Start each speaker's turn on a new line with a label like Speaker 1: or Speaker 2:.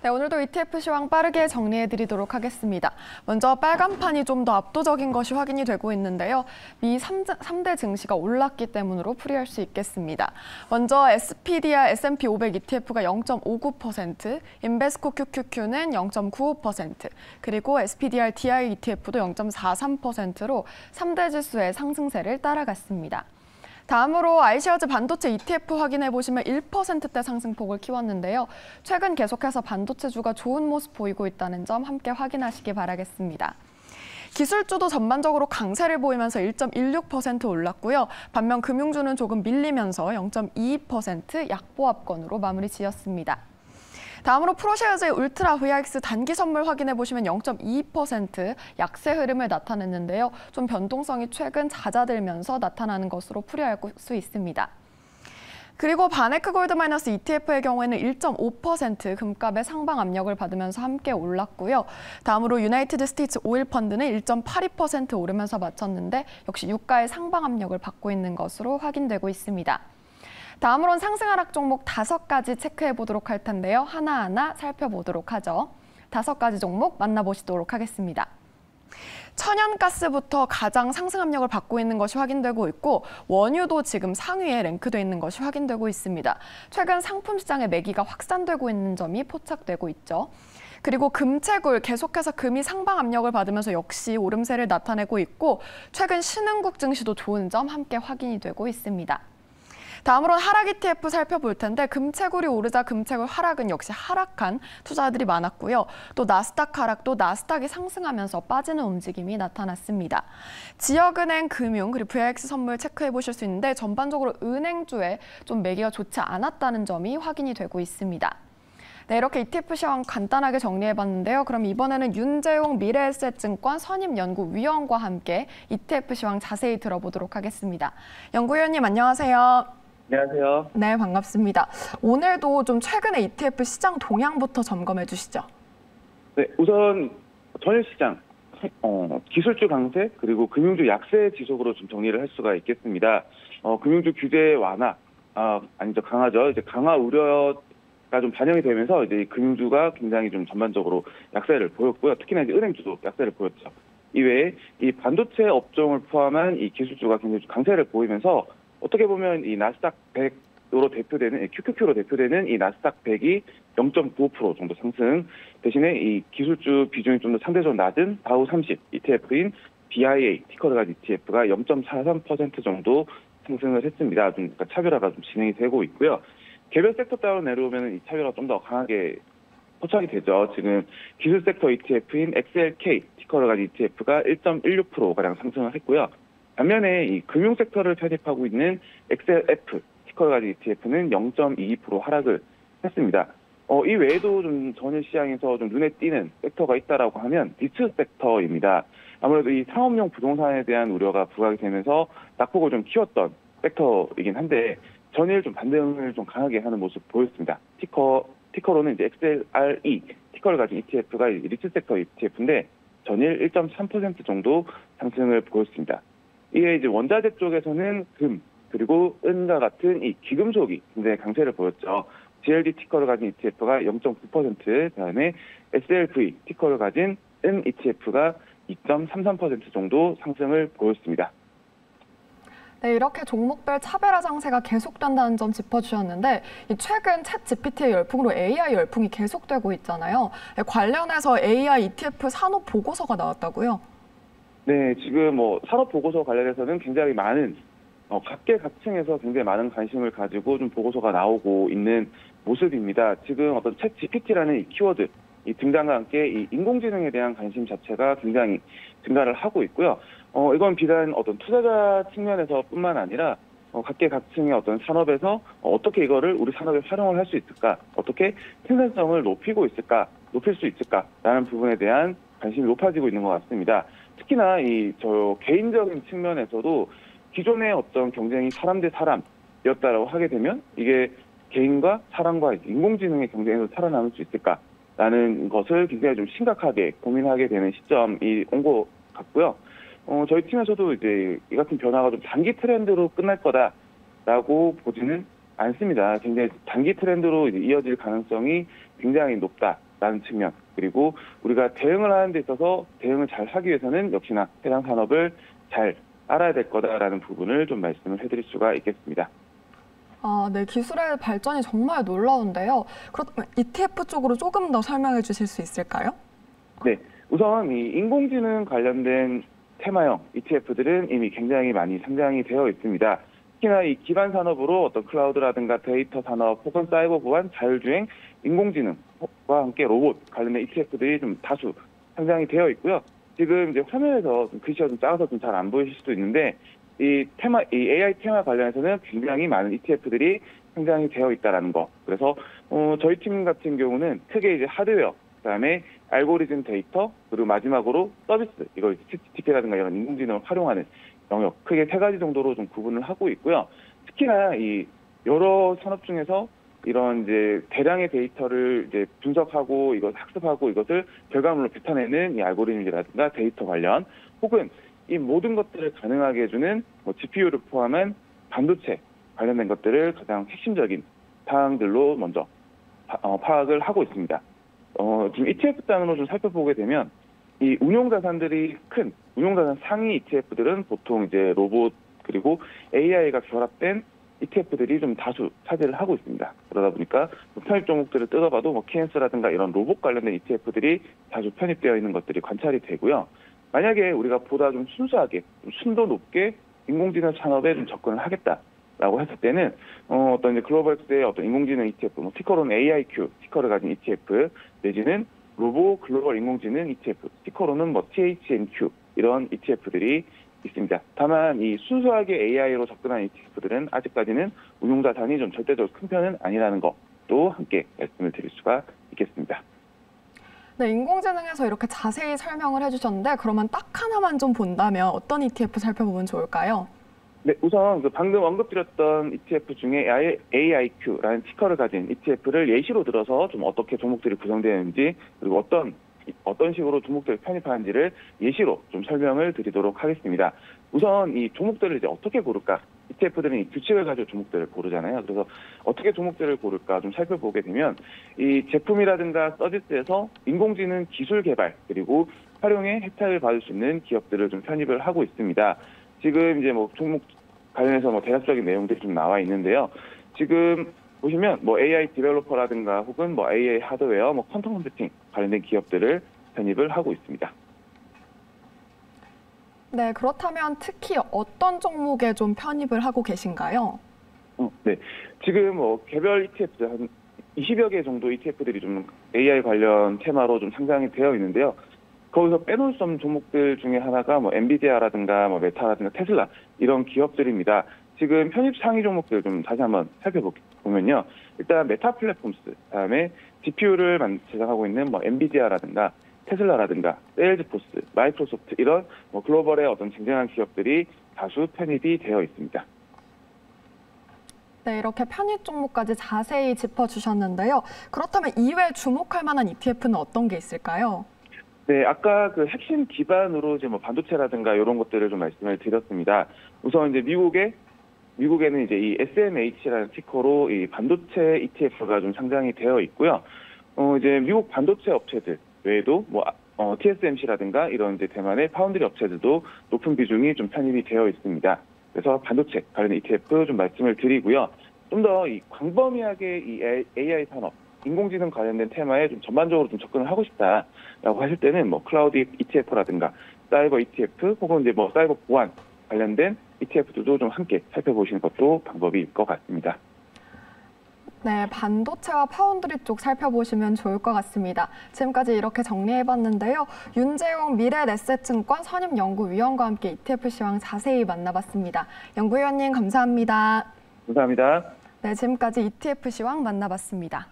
Speaker 1: 네, 오늘도 ETF 시황 빠르게 정리해드리도록 하겠습니다. 먼저 빨간판이 좀 더 압도적인 것이 확인이 되고 있는데요. 미 3대 증시가 올랐기 때문으로 풀이할 수 있겠습니다. 먼저 SPDR S&P 500 ETF가 0.59%, 인베스코 QQQ는 0.95%, 그리고 SPDR DI ETF도 0.43%로 3대 지수의 상승세를 따라갔습니다. 다음으로 iShares 반도체 ETF 확인해보시면 1%대 상승폭을 키웠는데요. 최근 계속해서 반도체주가 좋은 모습 보이고 있다는 점 함께 확인하시기 바라겠습니다. 기술주도 전반적으로 강세를 보이면서 1.16% 올랐고요. 반면 금융주는 조금 밀리면서 0.22% 약보합권으로 마무리 지었습니다. 다음으로 프로쉐어즈의 울트라 VIX 단기 선물 확인해보시면 0.22% 약세 흐름을 나타냈는데요. 좀 변동성이 최근 잦아들면서 나타나는 것으로 풀이할 수 있습니다. 그리고 바네크 골드 마이너스 ETF의 경우에는 1.5% 금값의 상방 압력을 받으면서 함께 올랐고요. 다음으로 유나이티드 스테이츠 오일 펀드는 1.82% 오르면서 마쳤는데 역시 유가의 상방 압력을 받고 있는 것으로 확인되고 있습니다. 다음으로는 상승 하락 종목 5가지 체크해 보도록 할 텐데요. 하나하나 살펴보도록 하죠. 5가지 종목 만나보시도록 하겠습니다. 천연가스부터 가장 상승 압력을 받고 있는 것이 확인되고 있고 원유도 지금 상위에 랭크되어 있는 것이 확인되고 있습니다. 최근 상품 시장의 매기가 확산되고 있는 점이 포착되고 있죠. 그리고 금채굴 계속해서 금이 상방 압력을 받으면서 역시 오름세를 나타내고 있고 최근 신흥국 증시도 좋은 점 함께 확인이 되고 있습니다. 다음으로는 하락 ETF 살펴볼 텐데 금채굴이 오르자 금채굴 하락은 역시 하락한 투자들이 많았고요. 또 나스닥 하락도 나스닥이 상승하면서 빠지는 움직임이 나타났습니다. 지역은행, 금융, 그리고 VIX 선물 체크해 보실 수 있는데 전반적으로 은행주에 좀 매기가 좋지 않았다는 점이 확인이 되고 있습니다. 네, 이렇게 ETF 시황 간단하게 정리해봤는데요. 그럼 이번에는 윤재용 미래에셋증권 선임연구위원과 함께 ETF 시황 자세히 들어보도록 하겠습니다. 연구위원님 안녕하세요.
Speaker 2: 안녕하세요.
Speaker 1: 네, 반갑습니다. 오늘도 좀 최근의 ETF 시장 동향부터 점검해 주시죠.
Speaker 2: 네, 우선 전일 시장 기술주 강세 그리고 금융주 약세 지속으로 좀 정리를 할 수가 있겠습니다. 금융주 규제 완화 아니죠, 강화죠. 이제 강화 우려가 좀 반영이 되면서 이제 금융주가 굉장히 좀 전반적으로 약세를 보였고요. 특히나 이제 은행주도 약세를 보였죠. 이외에 이 반도체 업종을 포함한 이 기술주가 굉장히 강세를 보이면서 어떻게 보면 이 나스닥 100으로 대표되는 QQQ로 대표되는 이 나스닥 100이 0.95% 정도 상승 대신에 이 기술주 비중이 좀 더 상대적으로 낮은 다우 30 ETF인 BIA 티커를 가진 ETF가 0.43% 정도 상승을 했습니다. 좀 그러니까 차별화가 좀 진행이 되고 있고요. 개별 섹터 따로 내려오면 이 차별화가 좀 더 강하게 포착이 되죠. 지금 기술 섹터 ETF인 XLK 티커를 가진 ETF가 1.16%가량 상승을 했고요. 반면에 이 금융 섹터를 편입하고 있는 XLF 티커를 가진 ETF는 0.22% 하락을 했습니다. 이 외에도 좀 전일 시장에서 좀 눈에 띄는 섹터가 있다라고 하면 리츠 섹터입니다. 아무래도 이 상업용 부동산에 대한 우려가 부각이 되면서 낙폭을 좀 키웠던 섹터이긴 한데 전일 좀 반등을 좀 강하게 하는 모습 보였습니다. 티커로는 이제 XLRE 티커를 가진 ETF가 리츠 섹터 ETF인데 전일 1.3% 정도 상승을 보였습니다. 이게 이제 원자재 쪽에서는 금 그리고 은과 같은 이 귀금속이 굉장히 강세를 보였죠. GLD 티커를 가진 ETF가 0.9%, 그다음에 SLV 티커를 가진 은 ETF가 2.33% 정도 상승을 보였습니다.
Speaker 1: 네, 이렇게 종목별 차별화 장세가 계속된다는 점 짚어주셨는데 최근 챗 GPT의 열풍으로 AI 열풍이 계속되고 있잖아요. 관련해서 AI ETF 산업 보고서가 나왔다고요?
Speaker 2: 네, 지금 산업 보고서 관련해서는 굉장히 많은 각계각층에서 굉장히 많은 관심을 가지고 좀 보고서가 나오고 있는 모습입니다. 지금 어떤 챗 GPT라는 이 키워드 이 등장과 함께 이 인공지능에 대한 관심 자체가 굉장히 증가를 하고 있고요. 이건 비단 어떤 투자자 측면에서뿐만 아니라 각계각층의 어떤 산업에서 어떻게 이거를 우리 산업에 활용을 할 수 있을까, 어떻게 생산성을 높일 수 있을까라는 부분에 대한 관심이 높아지고 있는 것 같습니다. 특히나 저 개인적인 측면에서도 기존의 어떤 경쟁이 사람 대 사람이었다라고 하게 되면 이게 개인과 사람과 인공지능의 경쟁에서 살아남을 수 있을까라는 것을 굉장히 좀 심각하게 고민하게 되는 시점이 온 것 같고요. 저희 팀에서도 이제 이 같은 변화가 좀 단기 트렌드로 끝날 거다라고 보지는 않습니다. 굉장히 단기 트렌드로 이제 이어질 가능성이 굉장히 높다. 있다라는 측면, 그리고 우리가 대응을 하는 데 있어서 대응을 잘 하기 위해서는 역시나 해당 산업을 잘 알아야 될 거다라는 부분을 좀 말씀을 해드릴 수가 있겠습니다.
Speaker 1: 네, 기술의 발전이 정말 놀라운데요. 그렇다면 ETF 쪽으로 조금 더 설명해 주실 수 있을까요?
Speaker 2: 네, 우선 이 인공지능 관련된 테마형 ETF들은 이미 굉장히 많이 상장이 되어 있습니다. 특히나 이 기반 산업으로 어떤 클라우드라든가 데이터 산업 혹은 사이버 보안, 자율주행, 인공지능과 함께 로봇 관련된 ETF들이 좀 다수 상장이 되어 있고요. 지금 이제 화면에서 좀 글씨가 좀 작아서 좀 잘 안 보이실 수도 있는데 이 AI 테마 관련해서는 굉장히 많은 ETF들이 상장이 되어 있다라는 거. 그래서 저희 팀 같은 경우는 크게 이제 하드웨어, 그다음에 알고리즘 데이터, 그리고 마지막으로 서비스, 이걸 ChatGPT라든가 이런 인공지능을 활용하는 영역, 크게 세 가지 정도로 좀 구분을 하고 있고요. 특히나 이 여러 산업 중에서 이런 이제 대량의 데이터를 이제 분석하고 이것 학습하고 이것을 결과물로 뱉어내는 이 알고리즘이라든가 데이터 관련, 혹은 이 모든 것들을 가능하게 해주는 GPU를 포함한 반도체 관련된 것들을 가장 핵심적인 사항들로 먼저 파악을 하고 있습니다. 지금 ETF 단으로 좀 살펴보게 되면 이 운용자산들이 큰 운용자산 상위 ETF들은 보통 이제 로봇 그리고 AI가 결합된 ETF들이 좀 다수 차지를 하고 있습니다. 그러다 보니까 편입 종목들을 뜯어봐도 KNS라든가 이런 로봇 관련된 ETF들이 자주 편입되어 있는 것들이 관찰이 되고요. 만약에 우리가 보다 좀 순수하게, 좀 순도 높게 인공지능 산업에 좀 접근을 하겠다라고 했을 때는 어떤 이제 글로벌스의 어떤 인공지능 ETF, 티커로는 AIQ 티커를 가진 ETF 내지는 로보 글로벌 인공지능 ETF, 티커로는 THNQ 이런 ETF들이 있습니다. 다만 이 순수하게 AI로 접근한 ETF들은 아직까지는 운용자산이 좀 절대적으로 큰 편은 아니라는 것도 함께 말씀을 드릴 수가 있겠습니다.
Speaker 1: 네, 인공지능에서 이렇게 자세히 설명을 해주셨는데 그러면 딱 하나만 좀 본다면 어떤 ETF 살펴보면 좋을까요?
Speaker 2: 네, 우선 방금 언급드렸던 ETF 중에 AIQ라는 티커를 가진 ETF를 예시로 들어서 좀 어떻게 종목들이 구성되는지, 그리고 어떤 식으로 종목들을 편입하는지를 예시로 좀 설명을 드리도록 하겠습니다. 우선 이 종목들을 이제 어떻게 고를까? ETF들은 이 규칙을 가지고 종목들을 고르잖아요. 그래서 어떻게 종목들을 고를까 좀 살펴보게 되면 이 제품이라든가 서비스에서 인공지능 기술 개발 그리고 활용에 혜택을 받을 수 있는 기업들을 좀 편입을 하고 있습니다. 지금 이제 종목 관련해서 대략적인 내용들이 좀 나와 있는데요. 지금 보시면 AI 디벨로퍼라든가 혹은 AI 하드웨어, 퀀텀 컴퓨팅 관련된 기업들을 편입을 하고 있습니다.
Speaker 1: 네, 그렇다면 특히 어떤 종목에 좀 편입을 하고 계신가요?
Speaker 2: 네, 지금 개별 ETF 한 20여 개 정도 ETF들이 좀 AI 관련 테마로 좀 상장이 되어 있는데요. 거기서 빼놓을 수 없는 종목들 중에 하나가 엔비디아라든가 메타라든가 테슬라 이런 기업들입니다. 지금 편입 상위 종목들 좀 다시 한번 살펴보면요. 일단 메타 플랫폼스, 다음에 GPU를 제작하고 있는 엔비디아라든가 테슬라라든가 세일즈포스, 마이크로소프트 이런 글로벌의 어떤 쟁쟁한 기업들이 다수 편입이 되어 있습니다.
Speaker 1: 네, 이렇게 편입 종목까지 자세히 짚어주셨는데요. 그렇다면 이외에 주목할 만한 ETF는 어떤 게 있을까요?
Speaker 2: 네, 아까 그 핵심 기반으로 이제 반도체라든가 이런 것들을 좀 말씀을 드렸습니다. 우선 이제 미국에는 이제 이 SMH라는 티커로 이 반도체 ETF가 좀 상장이 되어 있고요. 이제 미국 반도체 업체들 외에도 TSMC라든가 이런 이제 대만의 파운드리 업체들도 높은 비중이 좀 편입이 되어 있습니다. 그래서 반도체 관련 ETF 좀 말씀을 드리고요. 좀 더 이 광범위하게 이 AI 산업, 인공지능 관련된 테마에 좀 전반적으로 좀 접근을 하고 싶다라고 하실 때는 클라우드 ETF라든가 사이버 ETF 혹은 이제 사이버 보안 관련된 ETF들도 좀 함께 살펴보시는 것도 방법일 것 같습니다.
Speaker 1: 네, 반도체와 파운드리 쪽 살펴보시면 좋을 것 같습니다. 지금까지 이렇게 정리해봤는데요. 윤재용 미래에셋증권 선임연구위원과 함께 ETF 시황 자세히 만나봤습니다. 연구위원님 감사합니다.
Speaker 2: 감사합니다.
Speaker 1: 네, 지금까지 ETF 시황 만나봤습니다.